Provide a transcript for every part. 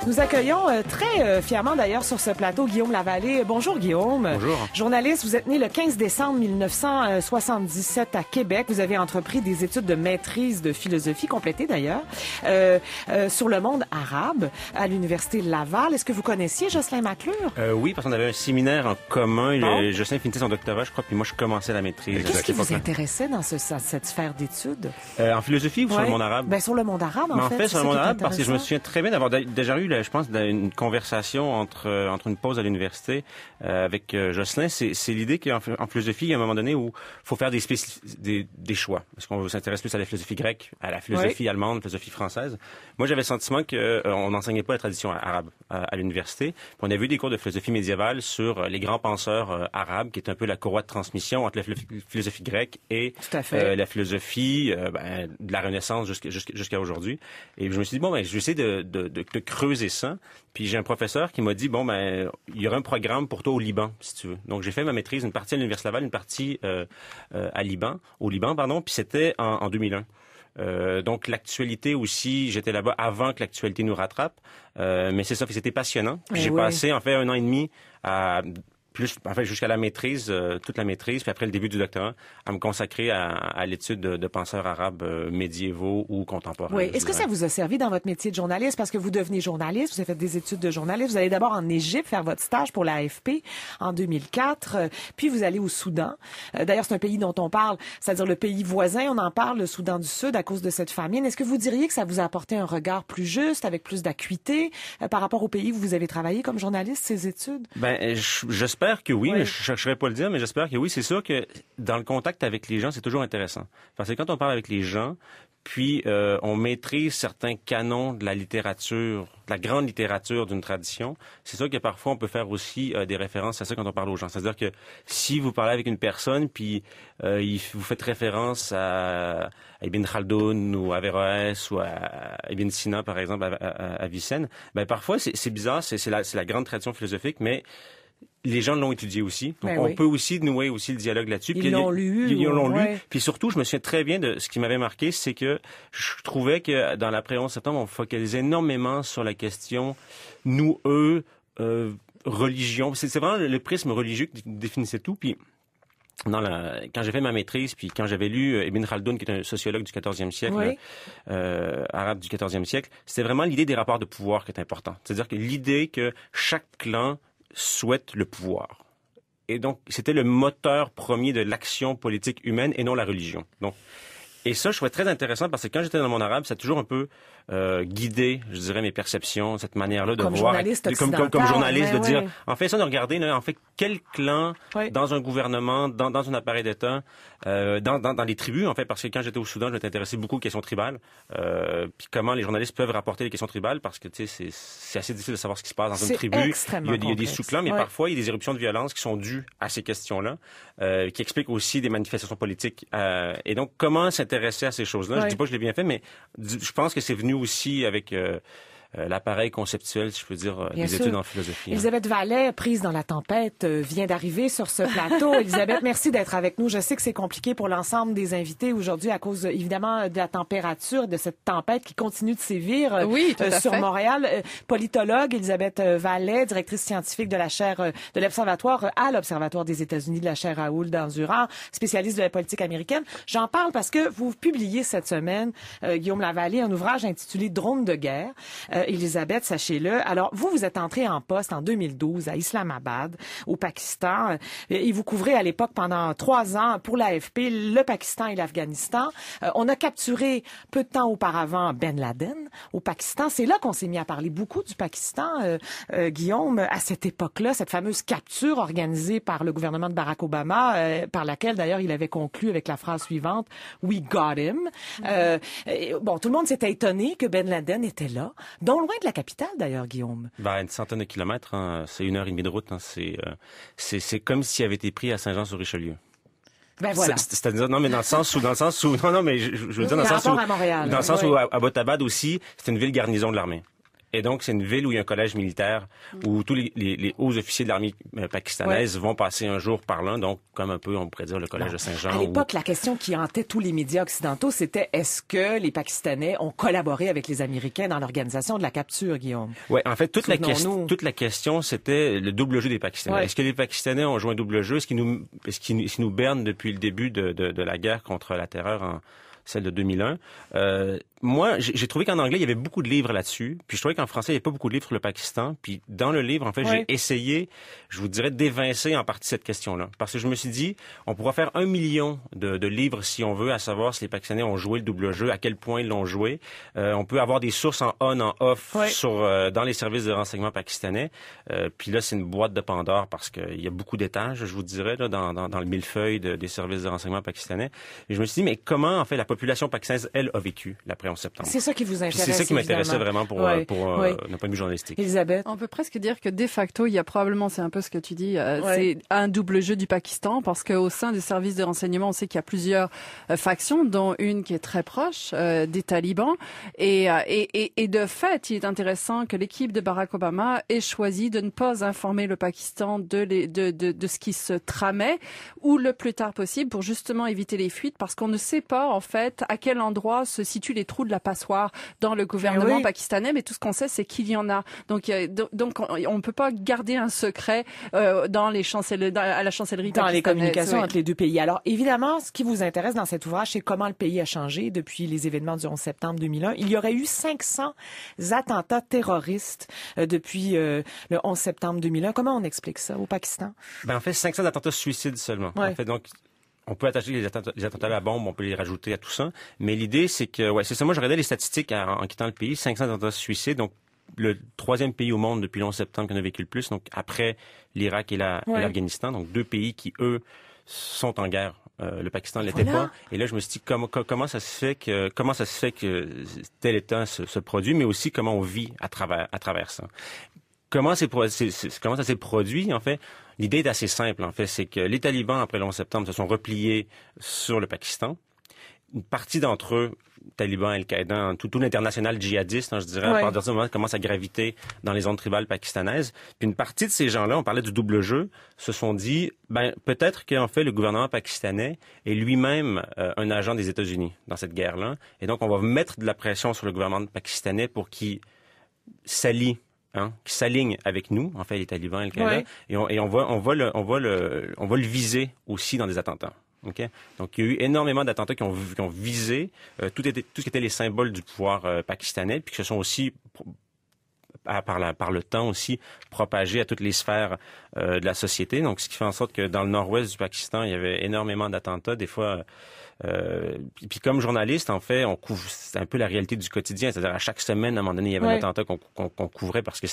Nous accueillons très fièrement d'ailleurs sur ce plateau Guillaume Lavallée. Bonjour Guillaume. Bonjour. Journaliste, vous êtes né le 15 décembre 1977 à Québec. Vous avez entrepris des études de maîtrise de philosophie, complétées d'ailleurs, sur le monde arabe à l'Université Laval. Est-ce que vous connaissiez Jocelyn McClure? Oui, parce qu'on avait un séminaire en commun. Bon. Jocelyn finissait son doctorat, je crois, puis moi je commençais la maîtrise. Qu'est-ce qui vous intéressait dans cette sphère d'études? En philosophie ou sur le monde arabe? Ben, sur le monde arabe, en fait. Sur le monde arabe, parce que je me souviens très bien d'avoir déjà eu, je pense, une conversation entre une pause à l'université avec Jocelyn. C'est l'idée qu'en philosophie, il y a un moment donné où il faut faire des choix. Est-ce qu'on s'intéresse plus à la philosophie grecque, à la philosophie allemande, la philosophie française? Moi, j'avais le sentiment qu'on n'enseignait pas la tradition arabe à l'université. Puis on avait eu des cours de philosophie médiévale sur les grands penseurs arabes, qui est un peu la courroie de transmission entre la philosophie grecque et la philosophie de la Renaissance jusqu'à aujourd'hui. Et je me suis dit, je vais essayer de creuser ça. Puis j'ai un professeur qui m'a dit, il y aura un programme pour toi au Liban, si tu veux. Donc j'ai fait ma maîtrise, une partie à l'Université Laval, une partie au Liban, puis c'était en 2001. Donc l'actualité aussi, j'étais là-bas avant que l'actualité nous rattrape. Mais c'est ça, c'était passionnant. Puis j'ai passé en fait 1 an et demi jusqu'à la maîtrise, toute la maîtrise, puis après le début du doctorat, à me consacrer à l'étude de penseurs arabes médiévaux ou contemporains. Oui. Est-ce que ça vous a servi dans votre métier de journaliste? Parce que vous devenez journaliste, vous avez fait des études de journaliste, vous allez d'abord en Égypte faire votre stage pour l'AFP en 2004, puis vous allez au Soudan. D'ailleurs, c'est un pays dont on parle, c'est-à-dire le pays voisin, on en parle, le Soudan du Sud, à cause de cette famine. Est-ce que vous diriez que ça vous a apporté un regard plus juste, avec plus d'acuité, par rapport au pays où vous avez travaillé comme journaliste, ces études? J'espère que oui, mais je ne chercherai pas à le dire, mais j'espère que oui. C'est sûr que dans le contact avec les gens, c'est toujours intéressant. Parce que quand on parle avec les gens, puis on maîtrise certains canons de la littérature, de la grande littérature d'une tradition, c'est sûr que parfois on peut faire aussi des références à ça quand on parle aux gens. C'est-à-dire que si vous parlez avec une personne, puis vous faites référence à Ibn Khaldoun ou à Averroès ou à Ibn Sina, par exemple, à Avicenne, parfois c'est bizarre, c'est la grande tradition philosophique, mais les gens l'ont étudié aussi. Donc, on peut aussi nouer aussi le dialogue là-dessus. Ils l'ont lu. Ils l'ont lu. Puis surtout, je me souviens très bien de ce qui m'avait marqué, c'est que je trouvais que dans l'après-11 septembre, on focalisait énormément sur la question nous, eux, religion. C'est vraiment le prisme religieux qui définissait tout. Puis quand j'ai fait ma maîtrise, puis quand j'avais lu Ibn Khaldoun, qui est un sociologue du 14e siècle, arabe du 14e siècle, c'était vraiment l'idée des rapports de pouvoir qui est importante. C'est-à-dire que l'idée que chaque clan souhaite le pouvoir. Et donc, c'était le moteur premier de l'action politique humaine et non la religion. Donc, et ça, je trouvais très intéressant parce que quand j'étais dans le monde arabe, ça a toujours un peu guidé, je dirais, mes perceptions, cette manière-là de comme voir. Comme journaliste, de dire, en fait, ça, de regarder, en fait, quel clan, dans un gouvernement, dans un appareil d'État, dans les tribus, en fait, parce que quand j'étais au Soudan, je m'étais intéressé beaucoup aux questions tribales, puis comment les journalistes peuvent rapporter les questions tribales, parce que, tu sais, c'est assez difficile de savoir ce qui se passe dans une tribu. Il y a des sous-clans, mais parfois, il y a des éruptions de violence qui sont dues à ces questions-là, qui expliquent aussi des manifestations politiques. Et donc, comment s'intéresser à ces choses-là? Je dis pas que je l'ai bien fait, mais je pense que c'est venu aussi avec l'appareil conceptuel, si je peux dire, des études en philosophie. Elisabeth Vallet, prise dans la tempête, vient d'arriver sur ce plateau. Elisabeth, merci d'être avec nous. Je sais que c'est compliqué pour l'ensemble des invités aujourd'hui à cause, évidemment, de la température, de cette tempête qui continue de sévir sur Montréal. Politologue, Elisabeth Vallet, directrice scientifique de la chaire de l'Observatoire à l'Observatoire des États-Unis de la chaire Raoul Dandurand, spécialiste de la politique américaine. J'en parle parce que vous publiez cette semaine, Guillaume Lavallée, un ouvrage intitulé Drone de guerre. Elisabeth, sachez-le. Alors, vous êtes entrée en poste en 2012 à Islamabad, au Pakistan, et vous couvrez à l'époque pendant 3 ans pour l'AFP le Pakistan et l'Afghanistan. On a capturé peu de temps auparavant Ben Laden au Pakistan. C'est là qu'on s'est mis à parler beaucoup du Pakistan, Guillaume, à cette époque-là, cette fameuse capture organisée par le gouvernement de Barack Obama, par laquelle d'ailleurs il avait conclu avec la phrase suivante « We got him ». Tout le monde s'était étonné que Ben Laden était là. Donc, loin de la capitale, d'ailleurs, Guillaume. Une centaine de kilomètres, c'est 1h30 de route. C'est comme s'il avait été pris à Saint-Jean-sur-Richelieu. Voilà. C'est-à-dire, non, mais dans le sens où, non, mais je veux dire, dans le sens où, à Montréal, dans le sens où Abbottabad aussi, c'était une ville garnison de l'armée. Et donc, c'est une ville où il y a un collège militaire où tous les hauts officiers de l'armée pakistanaise vont passer un jour par là. Donc, comme un peu, on pourrait dire, le collège de Saint-Jean. À l'époque, la question qui hantait tous les médias occidentaux, c'était est-ce que les Pakistanais ont collaboré avec les Américains dans l'organisation de la capture, Guillaume? Oui, en fait, toute la question, c'était le double jeu des Pakistanais. Ouais. Est-ce que les Pakistanais ont joué un double jeu? Est-ce qu'ils nous bernent depuis le début de la guerre contre la terreur celle de 2001. Moi, j'ai trouvé qu'en anglais, il y avait beaucoup de livres là-dessus. Puis je trouvais qu'en français, il n'y avait pas beaucoup de livres sur le Pakistan. Puis dans le livre, en fait, j'ai essayé, je vous dirais, d'évincer en partie cette question-là. Parce que je me suis dit, on pourra faire 1 million de livres si on veut, à savoir si les Pakistanais ont joué le double jeu, à quel point ils l'ont joué. On peut avoir des sources en on, en off dans les services de renseignement pakistanais. Puis là, c'est une boîte de Pandore parce qu'il y a beaucoup d'étages, je vous dirais, là, dans le millefeuille des services de renseignement pakistanais. Et je me suis dit, mais comment, en fait, la population pakistanaise, elle, a vécu l'après 11 septembre? C'est ça qui vous intéresse. C'est ça qui m'intéressait vraiment pour d'un point de vue journalistique. Elisabeth? On peut presque dire que de facto, il y a probablement, c'est un peu ce que tu dis, c'est un double jeu du Pakistan parce qu'au sein des services de renseignement, on sait qu'il y a plusieurs factions, dont une qui est très proche des talibans. Et de fait, il est intéressant que l'équipe de Barack Obama ait choisi de ne pas informer le Pakistan de ce qui se tramait ou le plus tard possible pour justement éviter les fuites parce qu'on ne sait pas, en fait, à quel endroit se situent les trous de la passoire dans le gouvernement pakistanais, mais tout ce qu'on sait, c'est qu'il y en a. Donc on ne peut pas garder un secret à la chancellerie pakistanaise. Dans les communications entre les deux pays. Alors, évidemment, ce qui vous intéresse dans cet ouvrage, c'est comment le pays a changé depuis les événements du 11 septembre 2001. Il y aurait eu 500 attentats terroristes depuis le 11 septembre 2001. Comment on explique ça au Pakistan? En fait, 500 attentats suicides seulement. En fait, donc, on peut attacher les attentats à la bombe, on peut les rajouter à tout ça. Mais l'idée, c'est que, c'est ça. Moi, je regardais les statistiques en quittant le pays. 500 attentats suicides. Donc, le 3e pays au monde depuis le 11 septembre qui en a vécu le plus. Donc, après l'Irak et l'Afghanistan. Donc, 2 pays qui, eux, sont en guerre. Le Pakistan ne l'était pas. Et là, je me suis dit, comment ça se fait que tel état se produit, mais aussi comment on vit à travers ça. Comment ça s'est produit, en fait? L'idée est assez simple, en fait. C'est que les talibans, après le 11 septembre, se sont repliés sur le Une partie d'entre eux, talibans, Al-Qaïda, tout l'international djihadiste, je dirais, à partir de ce moment, commence à graviter dans les zones tribales pakistanaises. Puis une partie de ces gens-là, on parlait du double jeu, se sont dit, peut-être qu'en fait, le gouvernement pakistanais est lui-même un agent des États-Unis dans cette guerre-là. Et donc, on va mettre de la pression sur le gouvernement pakistanais pour qu'il s'allie qui s'alignent avec nous, en fait, les talibans et Al-Qaïda, et on va le viser aussi dans des attentats. Okay? Donc, il y a eu énormément d'attentats qui ont visé tout ce qui était les symboles du pouvoir pakistanais, puis qui se sont aussi par le temps aussi propagés à toutes les sphères de la société. Donc, ce qui fait en sorte que dans le nord-ouest du Pakistan, il y avait énormément d'attentats, des fois. Puis comme journaliste, en fait, on couvre, c'est un peu la réalité du quotidien. C'est-à-dire à chaque semaine, à un moment donné, il y avait un attentat qu'on couvrait parce que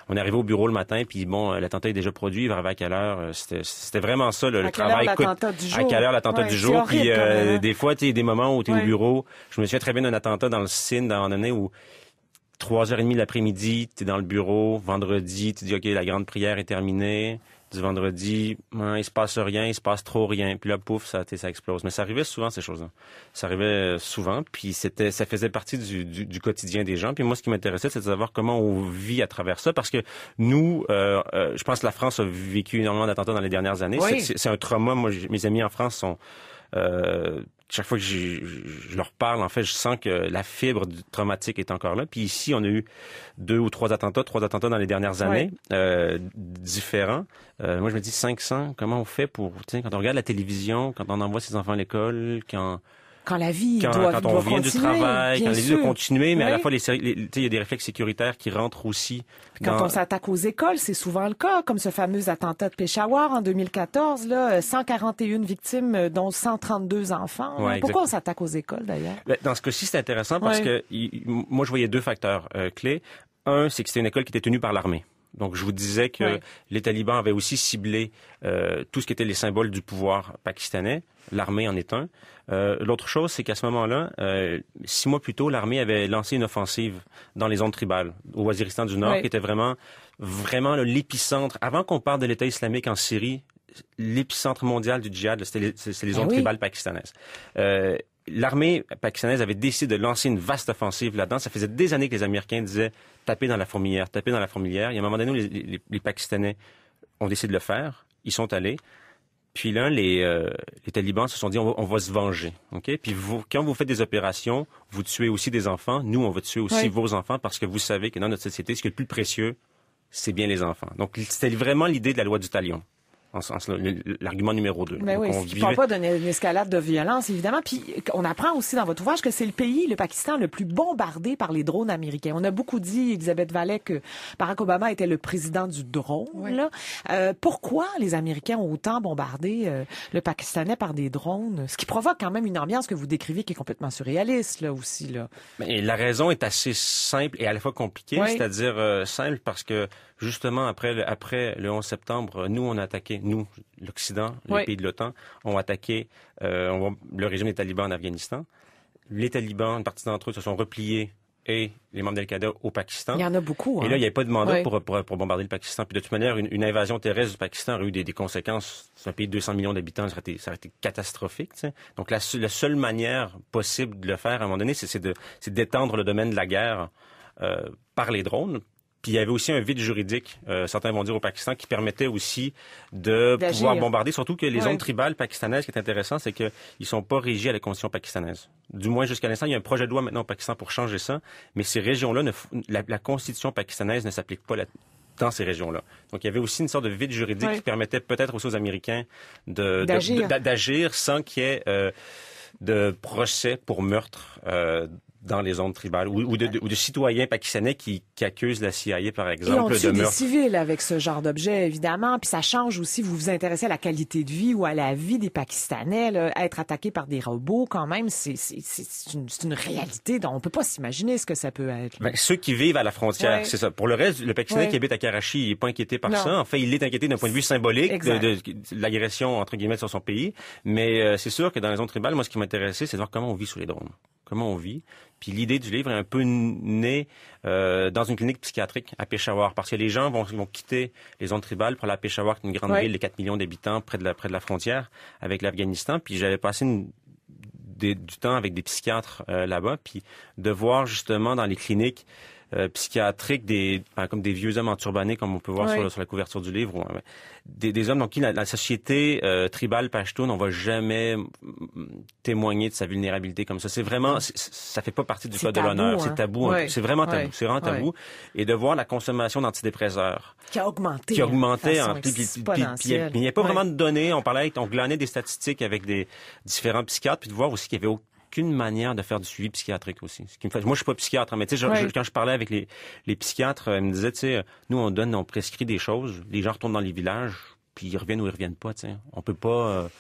on arrivait au bureau le matin, puis bon, l'attentat est déjà produit, il va arriver à quelle heure. C'était vraiment ça, le travail. À quelle heure l'attentat du jour. Puis des fois, tu sais, des moments où tu es au bureau. Je me souviens très bien d'un attentat dans le Sindh, à un moment donné, où 3h30 de l'après-midi, tu es dans le bureau. Vendredi, tu dis, OK, la grande prière est terminée. Du vendredi, il se passe rien, il se passe trop rien. Puis là, pouf, ça explose. Mais ça arrivait souvent, ces choses-là. Ça arrivait souvent, puis ça faisait partie du quotidien des gens. Puis moi, ce qui m'intéressait, c'est de savoir comment on vit à travers ça. Parce que nous, je pense que la France a vécu énormément d'attentats dans les dernières années. Oui. C'est un trauma. Moi, mes amis en France sont... chaque fois que je leur parle, en fait, je sens que la fibre du traumatique est encore là. Puis ici, on a eu 2 ou 3 attentats dans les dernières années, différents. Moi, je me dis 500, comment on fait pour, quand on regarde la télévision, quand on envoie ses enfants à l'école, quand la vie quand on vient du travail, quand la vie doit continuer, mais à la fois, il y a des réflexes sécuritaires qui rentrent aussi. Quand on s'attaque aux écoles, c'est souvent le cas, comme ce fameux attentat de Peshawar en 2014, là, 141 victimes, dont 132 enfants. Pourquoi on s'attaque aux écoles, d'ailleurs? Dans ce cas-ci, c'est intéressant parce que moi, je voyais 2 facteurs clés. Un, c'est que c'était une école qui était tenue par l'armée. Donc, je vous disais que les talibans avaient aussi ciblé tout ce qui était les symboles du pouvoir pakistanais. L'armée en est un. L'autre chose, c'est qu'à ce moment-là, 6 mois plus tôt, l'armée avait lancé une offensive dans les zones tribales, au Waziristan du Nord, qui était vraiment l'épicentre. Avant qu'on parle de l'État islamique en Syrie, l'épicentre mondial du djihad, c'est les zones tribales pakistanaises. l'armée pakistanaise avait décidé de lancer une vaste offensive là-dedans. Ça faisait des années que les Américains disaient « tapez dans la fourmilière, tapez dans la fourmilière ». Il y a un moment donné où les Pakistanais ont décidé de le faire. Ils sont allés. Puis là, les talibans se sont dit on va se venger. Okay? Puis quand vous faites des opérations, vous tuez aussi des enfants. Nous, on va tuer aussi vos enfants parce que vous savez que dans notre société, ce qui est le plus précieux, c'est bien les enfants. Donc, c'était vraiment l'idée de la loi du talion. L'argument numéro 2. Mais oui, il ne parle pas d'une escalade de violence, évidemment. Puis on apprend aussi dans votre ouvrage que c'est le pays, le Pakistan, le plus bombardé par les drones américains. On a beaucoup dit, Elisabeth Vallet, que Barack Obama était le président du drone. Oui. Là. Pourquoi les Américains ont autant bombardé le Pakistanais par des drones? Ce qui provoque quand même une ambiance que vous décrivez qui est complètement surréaliste, là aussi. Là. Mais la raison est assez simple et à la fois compliquée, c'est-à-dire simple parce que justement, après le 11 septembre, nous, on a attaqué, nous, l'Occident, les pays de l'OTAN, ont attaqué le régime des talibans en Afghanistan. Les talibans, une partie d'entre eux, se sont repliés et les membres d'Al-Qaïda au Pakistan. Il y en a beaucoup. Et là, il n'y avait pas de mandat pour bombarder le Pakistan. Puis de toute manière, une invasion terrestre du Pakistan aurait eu des conséquences. C'est un pays de 200 millions d'habitants, ça aurait été catastrophique. T'sais. Donc la seule manière possible de le faire, à un moment donné, c'est d'étendre le domaine de la guerre par les drones. Puis il y avait aussi un vide juridique, certains vont dire au Pakistan, qui permettait aussi de pouvoir bombarder, surtout que les zones tribales pakistanaises, ce qui est intéressant, c'est qu'ils ne sont pas régis à la constitution pakistanaise. Du moins jusqu'à l'instant, il y a un projet de loi maintenant au Pakistan pour changer ça, mais ces régions-là, la constitution pakistanaise ne s'applique pas dans ces régions-là. Donc il y avait aussi une sorte de vide juridique qui permettait peut-être aussi aux Américains d'agir sans qu'il y ait de procès pour meurtre dans les zones tribales, ou de citoyens pakistanais qui accusent la CIA, par exemple, de meurtre. Et on tue des civils avec ce genre d'objet, évidemment, puis ça change aussi, vous vous intéressez à la qualité de vie ou à la vie des Pakistanais, là. Être attaqué par des robots, quand même, c'est une réalité dont on peut pas s'imaginer ce que ça peut être. Ben, ceux qui vivent à la frontière, c'est ça. Pour le reste, le Pakistanais qui habite à Karachi, il est pas inquiété par ça. En fait, il est inquiété d'un point de vue symbolique de l'agression, entre guillemets, sur son pays. Mais c'est sûr que dans les zones tribales, moi, ce qui m'intéressait, c'est de voir comment on vit sous les drones. Comment on vit. Puis l'idée du livre est un peu née dans une clinique psychiatrique à Peshawar, parce que les gens vont quitter les zones tribales pour aller à Peshawar, qui est une grande ville de 4 millions d'habitants près de la frontière avec l'Afghanistan. Puis j'avais passé du temps avec des psychiatres là-bas, puis de voir justement dans les cliniques psychiatriques comme des vieux hommes enturbannés, comme on peut voir sur la couverture du livre, des hommes dans qui la société tribale pachtoune, on va jamais témoigner de sa vulnérabilité comme ça. C'est vraiment, ça fait pas partie du code de l'honneur. C'est tabou. C'est vraiment tabou. C'est vraiment tabou. Et de voir la consommation d'antidépresseurs qui a augmenté. Puis il n'y a pas vraiment de données. On glanait des statistiques avec des différents psychiatres, puis de voir aussi qu'il y avait aucune manière de faire du suivi psychiatrique aussi. Moi, je suis pas psychiatre, mais tu sais, quand je parlais avec les psychiatres, ils me disaient, tu sais, nous, on prescrit des choses, les gens retournent dans les villages, puis ils reviennent ou ils reviennent pas, tu sais. On peut pas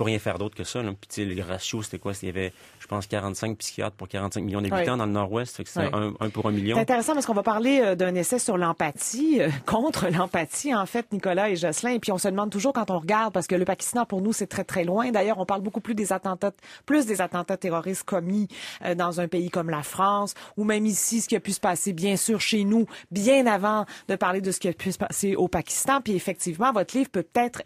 rien faire d'autre que ça, là. Puis, tu sais, les ratios, c'était quoi? Il y avait, je pense, 45 psychiatres pour 45 millions d'habitants dans le Nord-Ouest. Fait que c'était un pour 1 million. C'est intéressant parce qu'on va parler d'un essai sur l'empathie, contre l'empathie, en fait, Nicolas et Jocelyn. Et puis, on se demande toujours quand on regarde, parce que le Pakistan, pour nous, c'est très, très loin. D'ailleurs, on parle beaucoup plus des attentats terroristes commis dans un pays comme la France, ou même ici, ce qui a pu se passer, bien sûr, chez nous, bien avant de parler de ce qui a pu se passer au Pakistan. Puis, effectivement, votre livre peut peut-être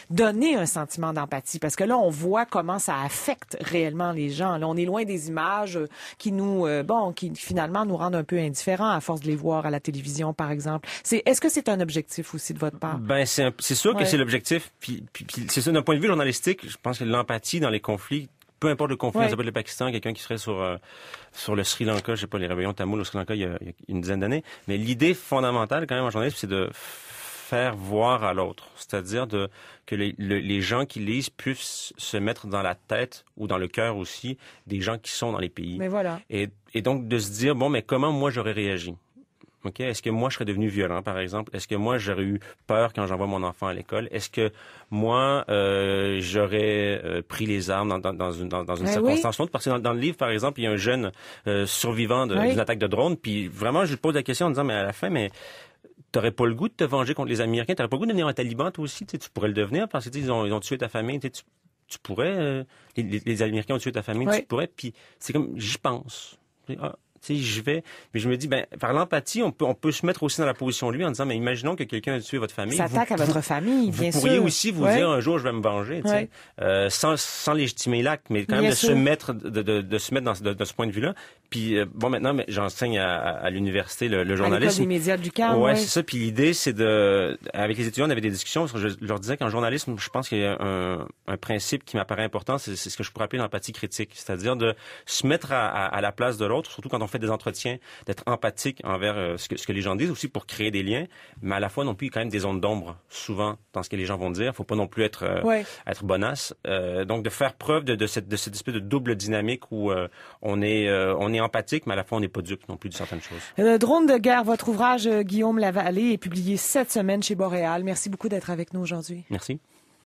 donner un sentiment d'empathie. Parce que là, on voit comment ça affecte réellement les gens. Là, on est loin des images qui qui finalement nous rendent un peu indifférents à force de les voir à la télévision, par exemple. Est-ce que c'est un objectif aussi de votre part? Ben, c'est sûr que c'est l'objectif. Puis c'est ça, d'un point de vue journalistique, je pense que l'empathie dans les conflits, peu importe le conflit, ça peut être le Pakistan, quelqu'un qui serait sur le Sri Lanka, je sais pas, les rébellions tamouls au Sri Lanka il y a une dizaine d'années. Mais l'idée fondamentale, quand même, en journalisme, c'est de faire voir à l'autre. C'est-à-dire que les gens qui lisent puissent se mettre dans la tête ou dans le cœur aussi des gens qui sont dans les pays. Mais voilà. Et donc de se dire, bon, mais comment moi j'aurais réagi? Okay? Est-ce que moi je serais devenu violent, par exemple? Est-ce que moi j'aurais eu peur quand j'envoie mon enfant à l'école? Est-ce que moi j'aurais pris les armes dans une circonstance autre? Parce que dans le livre, par exemple, il y a un jeune survivant d'une attaque de drone, puis vraiment je lui pose la question en disant, mais à la fin, t'aurais pas le goût de te venger contre les Américains? T'aurais pas le goût de devenir un taliban, toi aussi? Tu pourrais le devenir parce qu'ils ont tué ta famille. Tu pourrais... les Américains ont tué ta famille, tu pourrais. Puis c'est comme, j'y pense. tu sais, je vais, mais je me dis, par l'empathie, on peut se mettre aussi dans la position de lui en disant, mais imaginons que quelqu'un a tué votre famille. S'attaque à votre famille, bien sûr. Vous pourriez aussi vous dire, un jour, je vais me venger, tu sais, sans légitimer l'acte, mais quand même de se mettre de ce point de vue-là. Puis, maintenant, j'enseigne à l'université le journalisme. À l'École des médias du CAM, ouais, c'est ça. Puis l'idée, c'est avec les étudiants, on avait des discussions. Je leur disais qu'en journalisme, je pense qu'il y a un principe qui m'apparaît important, c'est ce que je pourrais appeler l'empathie critique. C'est-à-dire de se mettre à la place de l'autre, surtout quand on fait des entretiens, d'être empathique envers ce que les gens disent, aussi pour créer des liens, mais à la fois non plus, il y a quand même des zones d'ombre, souvent, dans ce que les gens vont dire. Faut pas non plus être bonasse. Donc, de faire preuve de cette espèce de double dynamique où on est empathique, mais à la fois, on n'est pas dupe non plus de certaines choses. Drone de guerre, votre ouvrage, Guillaume Lavallée, est publié cette semaine chez Boréal. Merci beaucoup d'être avec nous aujourd'hui. Merci.